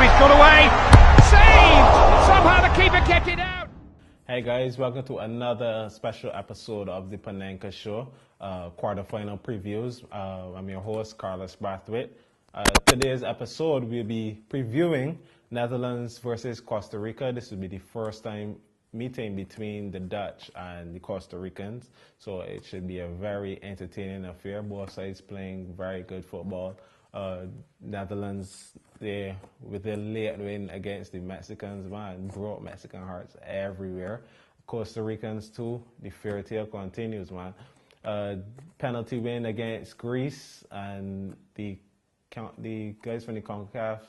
he's got away. Saved! Somehow the keeper kept it out. Hey guys, welcome to another special episode of the Panenka Show, quarterfinal previews. I'm your host, Carlos Brathwaite. Today's episode, we'll be previewing Netherlands versus Costa Rica. This will be the first time meeting between the Dutch and the Costa Ricans, so it should be a very entertaining affair. Both sides playing very good football. Netherlands, with their late win against the Mexicans, man, broke Mexican hearts everywhere. Costa Ricans too, the fairy tale continues, man. Penalty win against Greece, and the guys from the CONCACAF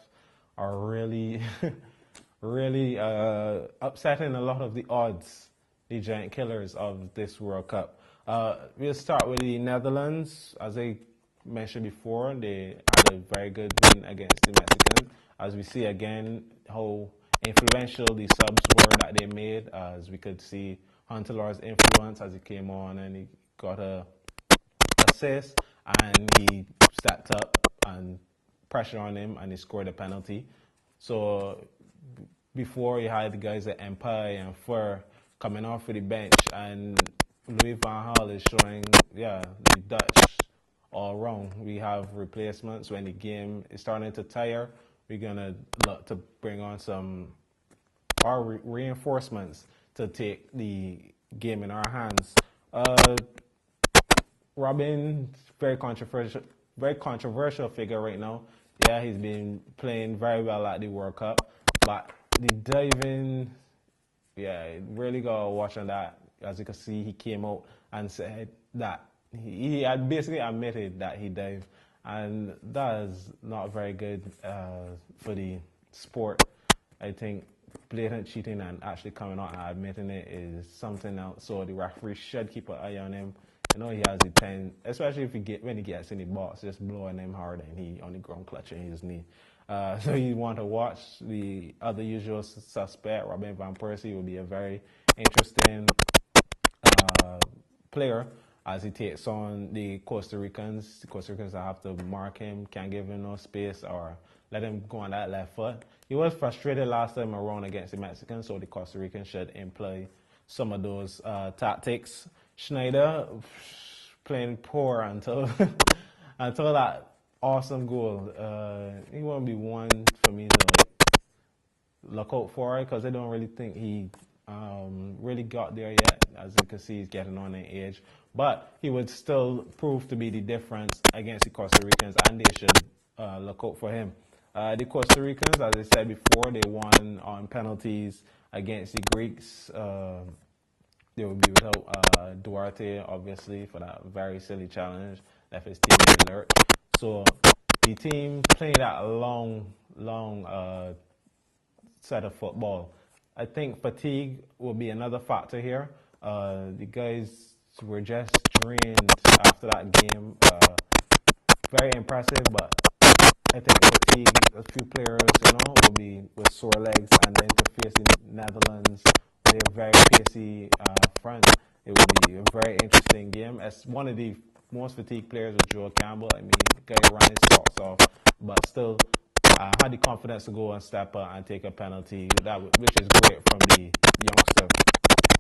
are really, really upsetting a lot of the odds, the giant killers of this World Cup. We'll start with the Netherlands. As I mentioned before, they had a very good win against the Mexicans. As we see again how influential the subs were that they made, as we could see Huntelaar's influence as he came on and he got a assist and he stepped up and pressure on him and he scored a penalty. So before you had the guys at Empire and Fur coming off of the bench, and Louis van Gaal is showing, the Dutch all wrong. We have replacements when the game is starting to tire. We're gonna look to bring on some reinforcements to take the game in our hands. Robin, very controversial figure right now. Yeah, he's been playing very well at the World Cup, but the diving, really gotta watch on that. As you can see, he came out and said that he had basically admitted that he dived, and that is not very good for the sport. I think blatant cheating and actually coming out and admitting it is something else. So the referee should keep an eye on him. I know he has a 10, especially when he gets in the box, just blowing him hard and he on the ground clutching his knee. So you want to watch the other usual suspect, Robin van Persie, will be a very interesting player as he takes on the Costa Ricans. The Costa Ricans have to mark him, can't give him no space or let him go on that left foot. He was frustrated last time around against the Mexicans, so the Costa Ricans should employ some of those tactics. Schneider playing poor until until that awesome goal. He won't be one for me to look out for it, because I don't really think he really got there yet. As you can see, he's getting on in age, but he would still prove to be the difference against the Costa Ricans, and they should look out for him. The Costa Ricans, as I said before, they won on penalties against the Greeks. They will be without Duarte, obviously, for that very silly challenge, left his team in the lurch. So the team playing that long set of football. I think fatigue will be another factor here. The guys were just drained after that game. Very impressive, but I think fatigue, a few players, will be with sore legs, and then to face the Netherlands, they're very pacey front. It will be a very interesting game. As one of the most fatigued players was Joel Campbell. I mean, the guy running socks off, but still had the confidence to go and step up and take a penalty, which is great from the youngster.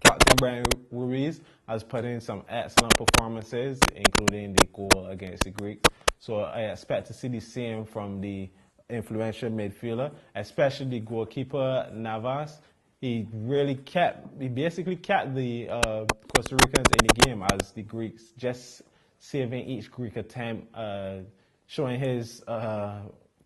Captain Brian Ruiz has put in some excellent performances, including the goal against the Greeks. So I expect to see the same from the influential midfielder, especially the goalkeeper Navas. He basically kept the Costa Ricans in the game, as the Greeks just saving each Greek attempt, showing his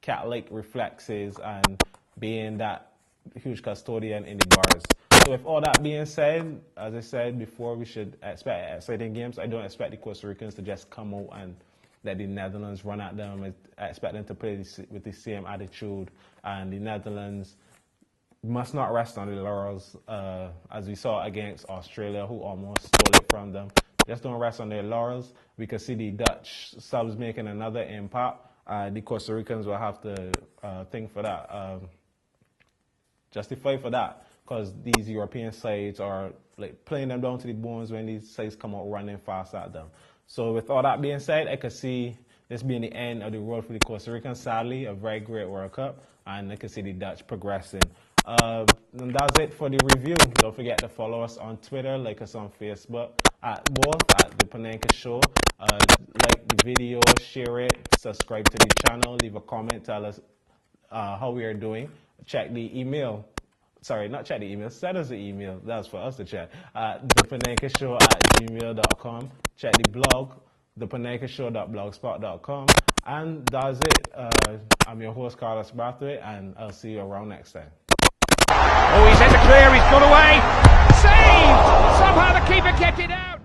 cat-like reflexes and being that huge custodian in the bars. So with all that being said, as I said before, we should expect exciting games. I don't expect the Costa Ricans to just come out and let the Netherlands run at them. I expect them to play with the same attitude, and the Netherlands must not rest on the laurels, as we saw against Australia, who almost stole it from them. Just don't rest on their laurels. We could see the Dutch subs making another impact. The Costa Ricans will have to think for that, justify for that, because these European sides are like playing them down to the bones when these sides come out running fast at them. So with all that being said, I could see this being the end of the road for the Costa Rican. Sadly, a very great World Cup, and I can see the Dutch progressing. And that's it for the review. Don't forget to follow us on Twitter, like us on Facebook, at the Panenka Show. Like the video, share it, subscribe to the channel, leave a comment, tell us how we are doing. Check the email. Sorry, not check the email. Send us the email. That's for us to check. thepanenkashow@gmail.com. Check the blog, thepanenkashow.blogspot.com. And that's it. I'm your host, Carlos Brathwaite, and I'll see you around next time. Oh, he's in the clear, he's got away. Saved! Somehow the keeper kept it out.